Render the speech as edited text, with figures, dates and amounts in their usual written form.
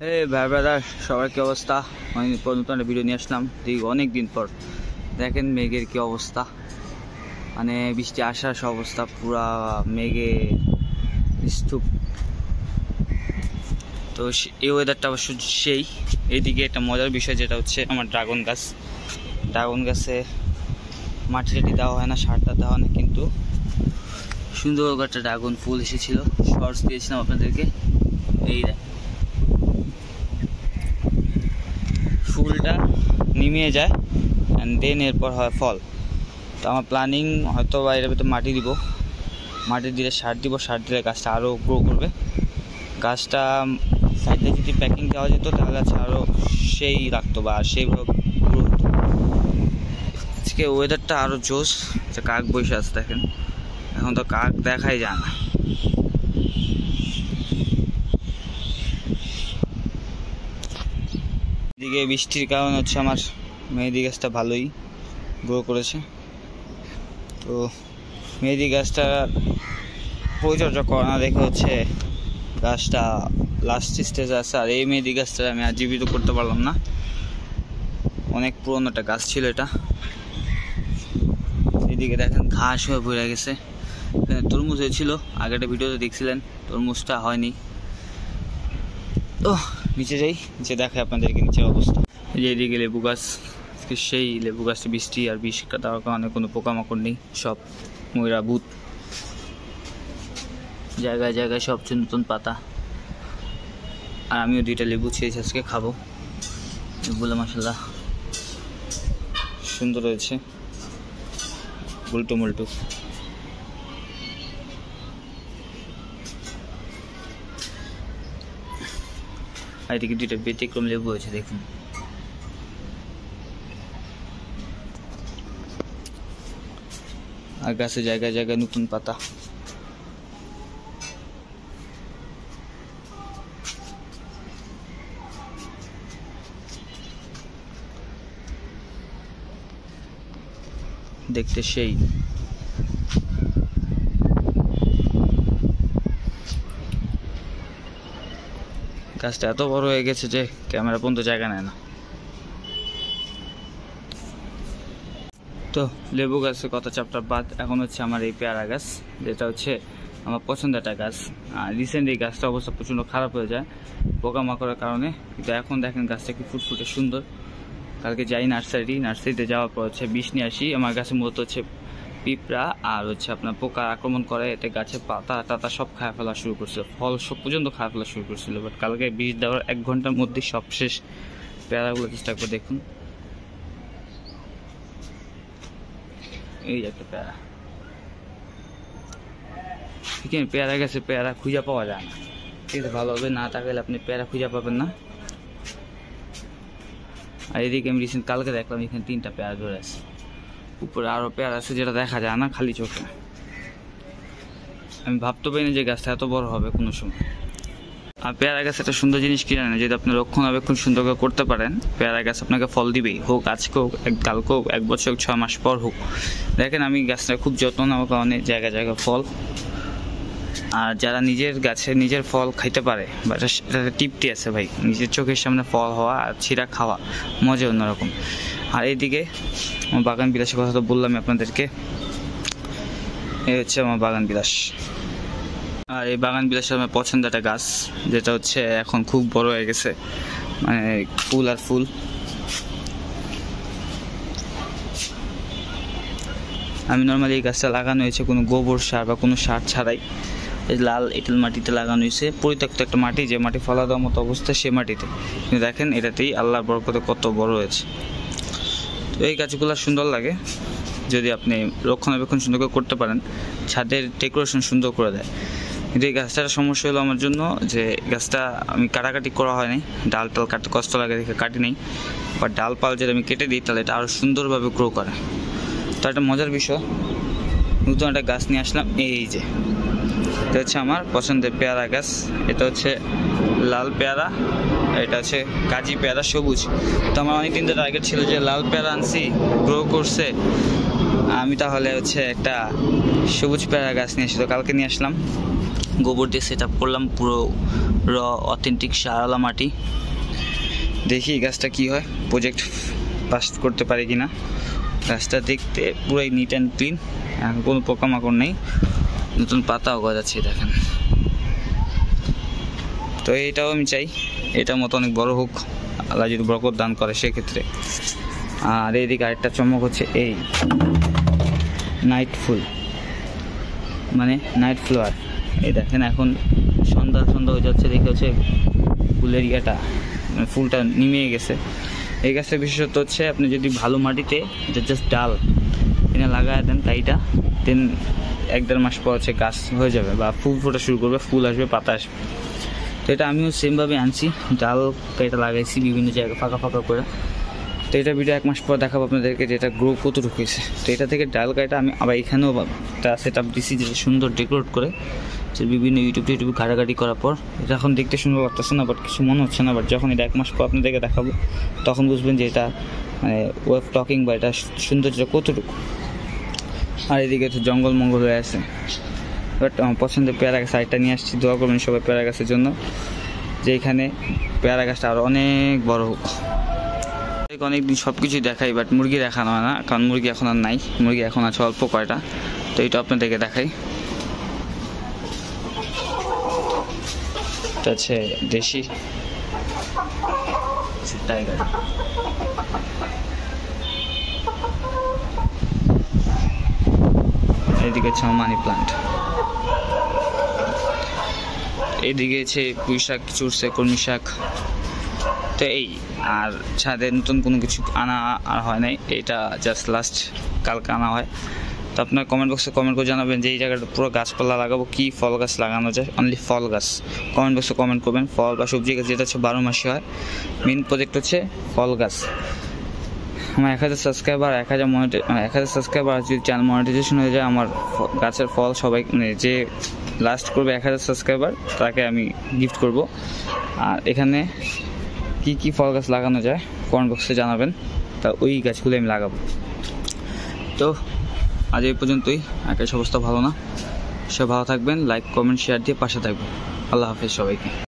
ভাই ব্রাদার, সবার কি অবস্থা? নতুন একটা ভিডিও নিয়ে আসলাম অনেক দিন পর। দেখেন মেঘের কি অবস্থা, মানে বৃষ্টি আসার অবস্থা, পুরা মেঘে স্তূপ। তো এই ওয়েদারটা অবশ্য সেই। এইদিকে একটা মজার বিষয় যেটা হচ্ছে আমার ড্রাগন গাছে মাটি টাটি দেওয়া হয় না, সারটা দেওয়া হয় না, কিন্তু সুন্দর একটা ড্রাগন ফুল এসেছিল। শর্টস দিয়েছিলাম আপনাদেরকে। এই ফুলটা নিমিয়ে যায় অ্যান্ড দেন এরপর হয় ফল। তো আমার প্ল্যানিং হয়তো বা এর ভিতরে মাটি দিলে সার দিব, সার দিলে গাছটা আরও গ্রো করবে। গাছটা সাইডে যদি প্যাকিং দেওয়া যেত তাহলে আরও সেই রাখতো বা সেইভাবে গ্রো হতো। আজকে ওয়েদারটা আরও জোস। কাক বসে আছে দেখেন, এখন তো কাক দেখাই যায় না। এদিকে বৃষ্টির কারণে হচ্ছে আমার মেহেদি গাছটা ভালোই গ্রো করেছে। তো মেহেদি গাছটা পরিচর্যা করা না দেখে হচ্ছে গাছটা লাস্ট স্টেজে আছে। আর এই মেহেদি গাছটা আমি আর জীবিত করতে পারলাম না, অনেক পুরনো একটা গাছ ছিল এটা। এদিকে দেখেন ঘাস হয়ে ভরে গেছে। তরমুজ হয়েছিল, আগেটা ভিডিওতে দেখছিলেন, তরমুজটা হয়নি। তো নিচে যাই, নিচে দেখে আপনাদেরকে নিচের অবস্থা। যে এদিকে লেবু গাছ, সেই লেবু গাছটা বৃষ্টি আর বিষ দেওয়ার কারণে কোনো পোকামাকড় নেই, সব ময়রা ভূত। জায়গায় জায়গায় সব নতুন পাতা। আর আমিও 2টা লেবু ছেড়েছি, আজকে খাবো। লেবুগুলো মাশাআল্লাহ সুন্দর হয়েছে, উল্টো মুল্টো। আর এদিকে 2টা ব্যতিক্রম লেবু হয়েছে দেখুন। আর গাছে জায়গায় জায়গায় নতুন পাতা। দেখতে সেই। গাছটা এত বড় হয়ে গেছে যে ক্যামেরা পর্যন্ত জায়গা নেয় না। তো লেবু গাছের কথা চ্যাপ্টার বাদ, এখন হচ্ছে আমার এই পেয়ারা গাছ, যেটা হচ্ছে আমার পছন্দের একটা গাছ। আর রিসেন্ট এই গাছটা অবস্থা প্রচণ্ড খারাপ হয়ে যায় পোকামাকড়ের কারণে, কিন্তু এখন দেখেন গাছটা কি ফুটফুটে সুন্দর। কালকে যাই নার্সারিতে যাওয়ার পর হচ্ছে বিষ নিয়ে আসি। আমার গাছে মূলত হচ্ছে পিঁপড়া আর হচ্ছে আপনার পোকা আক্রমণ করে, এতে গাছের পাতা টাতা সব খাওয়া ফেলা শুরু করছিল, ফল সব পর্যন্ত খাওয়া ফেলা শুরু করছিল। বাট কালকে বিষ দেওয়ার 1 ঘন্টার মধ্যেই সব শেষ। পেয়ারাগুলো চেষ্টা করে দেখুন, এই একটা পেয়ারা। ঠিক আছে, পেয়ারা গেছে, পেয়ারা খুঁজে পাওয়া যায় না। ঠিক আছে, ভালোভাবে না তাকালে আপনি পেয়ারা খুঁজে পাবেন না। আর এদিকে আমি রিসেন্ট কালকে দেখলাম এখানে 3টা পেয়ারা ধরে আছে, উপরে আরও পেয়ারা আছে যেটা দেখা যায় না খালি চোখে। আমি ভাবতে পারি না যে গাছটা এত বড় হবে কোনো সময়। আর পেয়ারা গাছ একটা সুন্দর জিনিস কি জানেন, যদি আপনি রক্ষণাবেক্ষণ সুন্দর করে করতে পারেন, পেয়ারা গাছ আপনাকে ফল দিবেই, হোক আজকে হোক, কালকে হোক, 1 বছর হোক, 6 মাস পর হোক। দেখেন আমি গাছটা খুব যত্ন নেওয়ার কারণে জায়গায় জায়গায় ফল। আর যারা নিজের গাছে নিজের ফল খাইতে পারে, বা এটা তৃপ্তি আছে ভাই, নিজের চোখের সামনে ফল হওয়া আর ছিঁড়া খাওয়া মজা অন্যরকম। আর এইদিকে আমার বাগান বিলাসের কথা তো বললামই আপনাদেরকে, এই হচ্ছে আমার বাগান বিলাস। আর এই বাগান বিলাসের আমার পছন্দের একটা গাছ, যেটা হচ্ছে এখন খুব বড় হয়ে গেছে, মানে ফুল আর ফুল। আমি নর্মালি এই গাছটা লাগানো হয়েছে কোনো গোবর সার বা কোনো সার ছাড়াই। এই লাল এঁটেল মাটিতে লাগানো হয়েছে, পরিত্যক্ত একটা মাটি, যে মাটি ফলা দেওয়ার মতো অবস্থা সে মাটিতে। কিন্তু দেখেন এটাতেই আল্লাহর বরকতে কত বড় হয়েছে। তো এই গাছগুলো সুন্দর লাগে যদি আপনি রক্ষণাবেক্ষণ সুন্দর করে করতে পারেন, ছাদের ডেকোরেশন সুন্দর করে দেয়। কিন্তু এই গাছটার সমস্যা হলো আমার জন্য যে গাছটা আমি কাটাকাটি করা হয়নি, ডাল টাল কাটতে কষ্ট লাগে দেখে কাটি নেই। বা ডালপাল যদি আমি কেটে দিই তাহলে এটা আরও সুন্দরভাবে গ্রো করে। তো একটা মজার বিষয়, নতুন একটা গাছ নিয়ে আসলাম। এই যে এটা হচ্ছে আমার পছন্দের পেয়ারা গাছ, এটা হচ্ছে লাল পেয়ারা, এটা হচ্ছে কাজি পেয়ারা সবুজ। তো আমার অনেকদিন ধরে টার্গেট ছিল যে লাল পেয়ারা আনছি, গ্রো করছে, আমি তাহলে হচ্ছে একটা সবুজ পেয়ারা গাছ নিয়ে আসি। তো কালকে নিয়ে আসলাম। গোবর দিয়ে সেট আপ করলাম, পুরো অথেন্টিক সারওয়ালা মাটি। দেখি গাছটা কি হয়, প্রজেক্ট পাস করতে পারে কিনা। গাছটা দেখতে পুরোই নিট অ্যান্ড ক্লিন, এখন কোনো পোকামাকড় নেই, নতুন পাতাও গজাচ্ছে দেখেন। তো এটাও আমি চাই এটার মতো অনেক বড় হোক, আল্লাহ যদি বরকত দান করে সেক্ষেত্রে। আর এইদিকে আরেকটা চমক হচ্ছে এই নাইট ফুল, মানে নাইট ফ্লাওয়ার। এই দেখেন এখন সন্ধ্যা হয়ে যাচ্ছে, দেখে হচ্ছে ফুলের ইয়েটা মানে ফুলটা নিমে গেছে। এই গাছের বিশেষত্ব হচ্ছে আপনি যদি ভালো মাটিতে এটা জাস্ট ডাল এনে লাগায় দেন তাইটা, দেন 1-1.5 মাস পর হচ্ছে গাছ হয়ে যাবে বা ফুল ফোটা শুরু করবে, ফুল আসবে, পাতা আসবে। তো এটা আমিও সেমভাবে আনছি, ডাল এটা লাগাইছি বিভিন্ন জায়গায় ফাঁকা করে। তো এটা ভিডিও 1 মাস পর দেখাবো আপনাদেরকে যে এটা গ্রো কতটুকু হয়েছে। তো এটা থেকে ডাল কাটা আমি আবার এখানেও একটা সেট আপ দিচ্ছি, যেটা সুন্দর ডেকোরেট করে, যে বিভিন্ন ইউটিউব ঘাটাঘাটি করার পর এটা এখন দেখতে সুন্দর লাগতেছে না, বাট কিছু মনে হচ্ছে না। বাট যখন এটা 1 মাস পর আপনাদেরকে দেখাবো তখন বুঝবেন যে এটা মানে ওয়ে অফ টকিং বা এটা সৌন্দর্য কতটুকু। আর এদিকে তো জঙ্গল মঙ্গল হয়ে আছে। বাট আমার পছন্দের পেয়ারা গাছ আরেকটা নিয়ে আসছি, দোয়া করবেন সবাই পেয়ারা গাছের জন্য, যে এখানে পেয়ারা গাছটা আরও অনেক বড় হোক। অনেকদিন সব কিছুই দেখাই, বাট মুরগি দেখানো হয় না, কারণ মুরগি এখন আর নাই, মুরগি এখন আছে অল্প কয়টা। তো এটা আপনাদেরকে দেখাই, এটা হচ্ছে দেশি টাইগার। এইদিকে হচ্ছে মানি প্লান্ট, এইদিকে হচ্ছে পুঁই শাক চুরছে, কলমি শাক। তো এই আর ছাদে নতুন কোনো কিছু আনা আর হয় নাই, এটা জাস্ট লাস্ট কালকে আনা হয়। তো আপনার কমেন্ট বক্সে কমেন্ট করে জানাবেন যে এই জায়গাটা পুরো গাছপালা লাগাবো, কি ফল গাছ লাগানো যায়, অনলি ফল গাছ। কমেন্ট বক্সে কমেন্ট করবেন, ফল বা সবজি গাছ যেটা হচ্ছে 12 মাসই হয়। মেন প্রজেক্ট হচ্ছে ফল গাছ। আমার 1000 সাবস্ক্রাইবার 1000 সাবস্ক্রাইবার যদি চ্যানেল মনিটাইজেশন হয়ে যায়, আমার গাছের ফল সবাই মানে যে লাস্ট করবে 1000 সাবস্ক্রাইবার তাকে আমি গিফট করব। আর এখানে কি ফল গাছ লাগানো যায় কমেন্ট বক্সে জানাবেন, তা ওই গাছগুলো আমি লাগাবো। তো আজ এই পর্যন্তই, আকাশ অবস্থা ভালো না, সব ভালো থাকবেন, লাইক কমেন্ট শেয়ার দিয়ে পাশে থাকবেন। আল্লাহ হাফেজ সবাইকে।